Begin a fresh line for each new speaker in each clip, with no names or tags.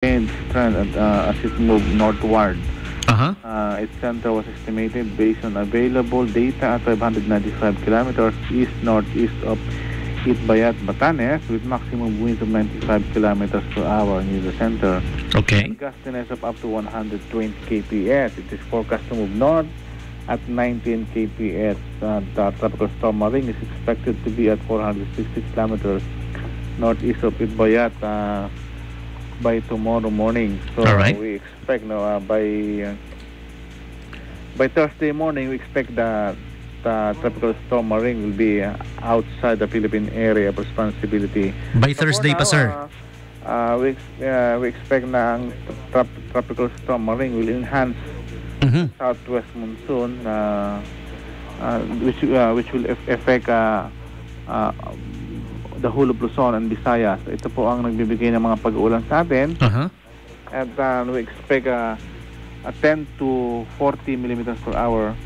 trend as it moved northward.
Uh-huh.
Its center was estimated based on available data at 595 kilometers east-northeast of Itbayat, Batanes, with maximum winds of 95 kilometers per hour near the center.
Okay.
And gustiness of up to 120 kph. It is forecast to move north at 19 kph. The tropical storm Maring is expected to be at 460 kilometers northeast of Itbayat by tomorrow morning. So we expect by Thursday morning, we expect that the tropical storm Maring will be outside the Philippine area of responsibility.
By Thursday pa, sir?
We expect na ang tropical storm Maring will enhance southwest monsoon, which will affect the whole of Luzon and Visayas. Ito po ang nagbibigay ng mga pag-uulan sa atin. And we expect a 10 to 40 millimeters per hour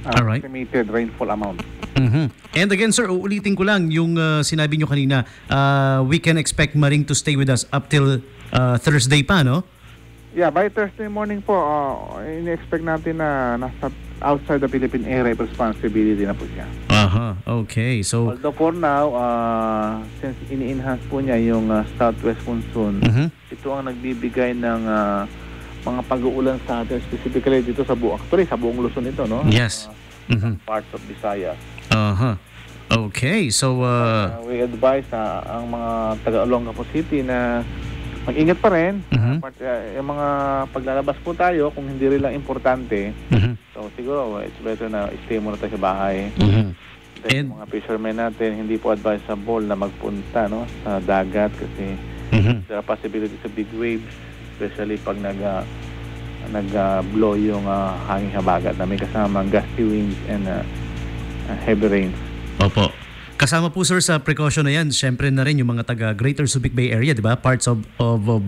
estimated rainfall amount.
And again, sir, uulitin ko lang yung sinabi nyo kanina. We can expect Maring to stay with us up till Thursday pa, no?
Yeah, by Thursday morning po, in-expect natin na nasa outside the Philippine area of responsibility na po siya.
Okay. So
although for now, since ini-enhance po niya yung southwest monsoon, ito ang nagbibigay ng mga pag-uulan sa atin, specifically dito sa buong Luzon ito, no?
Yes.
Parts of Visayas.
Okay, so
we advise ang mga taga-Olongapo City na mag-ingat pa rin. Yung mga paglalabas po tayo, kung hindi rin lang importante, so siguro it's better na stay muna tayo sa bahay. Then mga fishermen natin, hindi po advisable na magpunta, no, sa dagat kasi there are possibilities of big waves, especially pag nag-blow yung hanging habagat na may kasamang gusty winds and heavy rains.
Opo. Kasama po, sir, sa precaution na yan, syempre na rin yung mga taga Greater Subic Bay Area, di ba? Parts of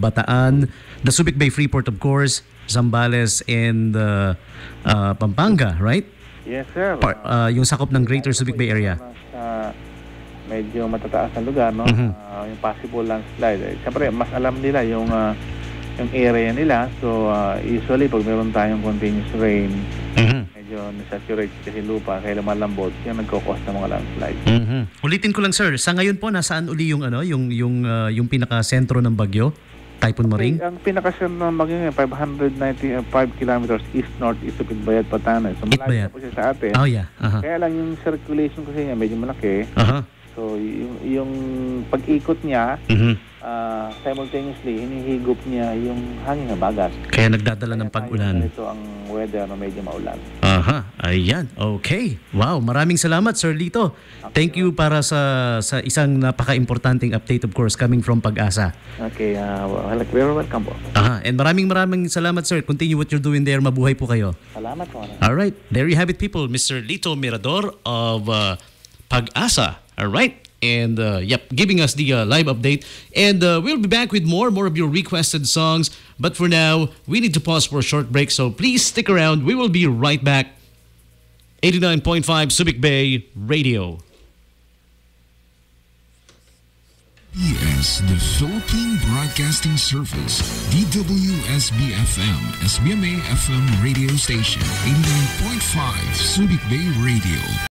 Bataan, the Subic Bay Freeport, of course, Zambales and Pampanga, right?
Yes, sir.
Yung sakop ng Greater Subic Bay Area.
Medyo matataas na lugar, no? Yung possible landslide. Siyempre, mas alam nila yung area nila. So, usually, pag meron tayong continuous rain, medyo nasaturate kasi lupa, kaya lumalambot, yan nagkakos ng mga landslide.
Ulitin ko lang, sir, sa ngayon po, nasaan uli yung yung pinaka-sentro ng bagyo? Typhoon Maring?
Ang pinaka-sentro ng bagyo ngayon, 595 kilometers east-northeast of Itbayat, Batanes. So, malayo po siya sa atin. Kaya lang yung circulation kasi niya, medyo malaki. So, yung pag-ikot niya, simultaneously, hinihigop niya yung hangin habagat.
Kaya nagdadala ng pag-ulan.
Ito ang weather na medyo maulan.
Ayan. Okay. Wow. Maraming salamat, Sir Lito. Thank you para sa isang napaka-importanting update, of course, coming from Pag-asa.
Okay. Very welcome po.
And maraming salamat, sir. Continue what you're doing there. Mabuhay po kayo.
Salamat po.
Alright. There you have it, people. Mr. Lito Mirador of Pag-asa. Alright. And giving us the live update. And we'll be back with more of your requested songs. But for now, we need to pause for a short break. So please stick around. We will be right back. 89.5 Subic Bay Radio.
The Philippine Broadcasting Service, DWSB-FM, SBMA-FM radio station, 89.5 Subic Bay Radio.